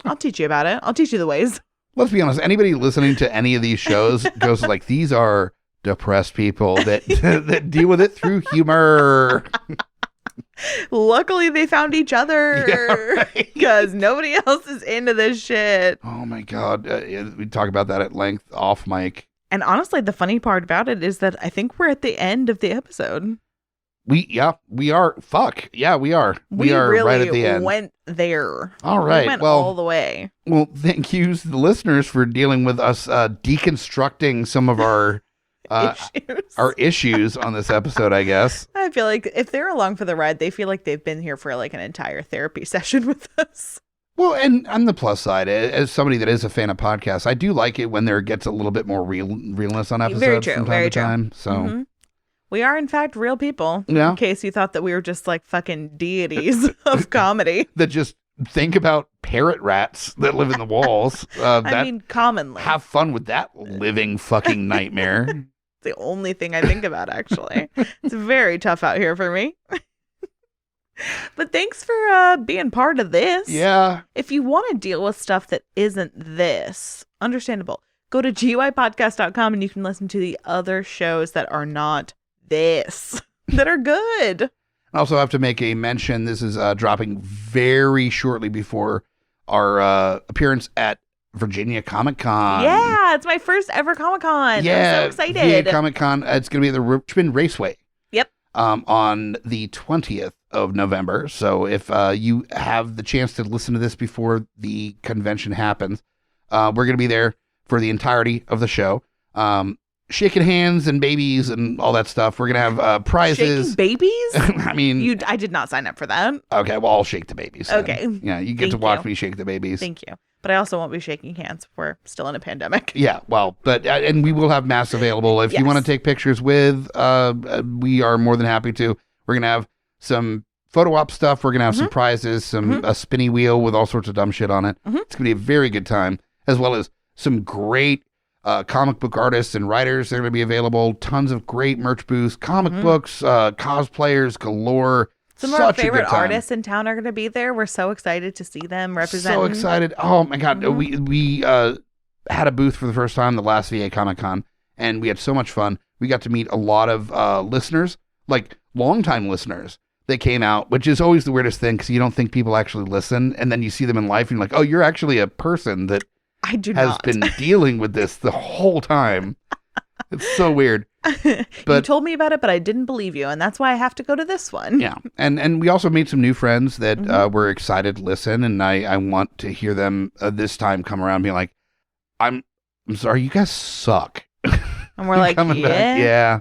I'll teach you about it. I'll teach you the ways. Let's be honest. Anybody listening to any of these shows goes like, these are depressed people that that deal with it through humor. Luckily, they found each other because nobody else is into this shit. Oh my God. We talk about that at length off mic. And honestly, the funny part about it is that I think we're at the end of the episode. We are. Fuck. Yeah, we are. We are really right at the end. Went there. All right. We went all the way. Well, thank you to the listeners for dealing with us deconstructing some of our issues on this episode, I guess. I feel like if they're along for the ride, they feel like they've been here for like an entire therapy session with us. Well, and on the plus side, as somebody that is a fan of podcasts, I do like it when there gets a little bit more realness on episodes very true, from time very to true. time. So we are, in fact, real people. Yeah. In case you thought that we were just like fucking deities of comedy. That just think about parrot rats that live in the walls. I mean, commonly. Have fun with that living fucking nightmare. It's the only thing I think about, actually. It's very tough out here for me. But thanks for being part of this. Yeah. If you want to deal with stuff that isn't this, understandable, go to GUIPodcast.com and you can listen to the other shows that are not this, that are good. I also have to make a mention. This is dropping very shortly before our appearance at Virginia Comic Con. Yeah, it's my first ever Comic Con. Yeah, I'm so excited. Virginia Comic Con. It's going to be at the Richmond Raceway. Yep. On the 20th of November. So if you have the chance to listen to this before the convention happens, we're going to be there for the entirety of the show. Shaking hands and babies and all that stuff. We're going to have prizes. Shaking babies? I mean... I did not sign up for that. Okay, well, I'll shake the babies. Okay. Yeah, you get to watch me shake the babies. Thank you. But I also won't be shaking hands. We're still in a pandemic. Yeah, well, but and we will have masks available. If you want to take pictures with, we are more than happy to. We're going to have some photo op stuff. We're going to have some prizes, a spinny wheel with all sorts of dumb shit on it. It's going to be a very good time, as well as some great comic book artists and writers. They're going to be available. Tons of great merch booths, comic books, cosplayers galore. Some of our favorite artists in town are going to be there. We're so excited to see them representing. So excited. Oh, my God. We had a booth for the first time the last VA Comic-Con, and we had so much fun. We got to meet a lot of listeners, like longtime listeners. They came out, which is always the weirdest thing because you don't think people actually listen, and then you see them in life, and you're like, oh, you're actually a person that has been dealing with this the whole time. It's so weird. But you told me about it, but I didn't believe you, and that's why I have to go to this one. Yeah, and we also made some new friends that were excited to listen, and I want to hear them this time come around being like, I'm sorry, you guys suck. And we're like, yeah.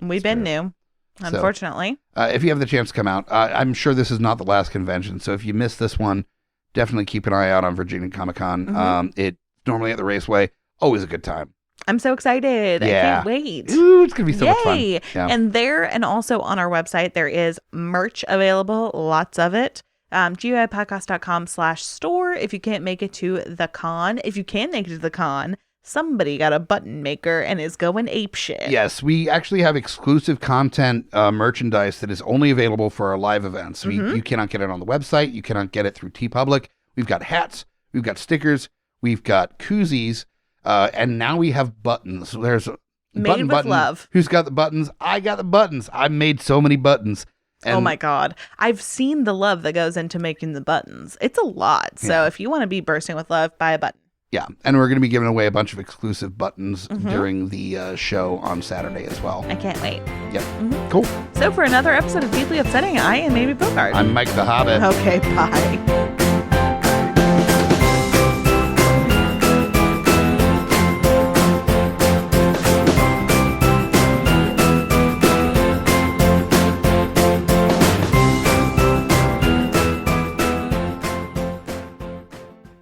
We've been new, unfortunately. So, if you have the chance to come out, I'm sure this is not the last convention, so if you miss this one, definitely keep an eye out on Virginia Comic-Con. It's normally at the Raceway. Always a good time. I'm so excited. I can't wait. Ooh, it's going to be so much fun. Yeah. And there and also on our website, there is merch available. Lots of it. GUIPodcast.com/store. If you can't make it to the con, if you can make it to the con, somebody got a button maker and is going apeshit. Yes, we actually have exclusive content merchandise that is only available for our live events. You cannot get it on the website. You cannot get it through TeePublic. We've got hats. We've got stickers. We've got koozies. And now we have buttons. There's a Made with button. love. Who's got the buttons? I got the buttons. I made so many buttons. And oh my God. I've seen the love that goes into making the buttons. It's a lot. So if you want to be bursting with love, buy a button. Yeah. And we're going to be giving away a bunch of exclusive buttons during the show on Saturday as well. I can't wait. Yep. Cool. So for another episode of Deeply Upsetting, I am Amy Bogarde. I'm Mike the Hobbit. Okay, bye.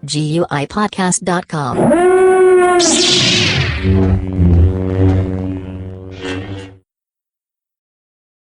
GUIPodcast.com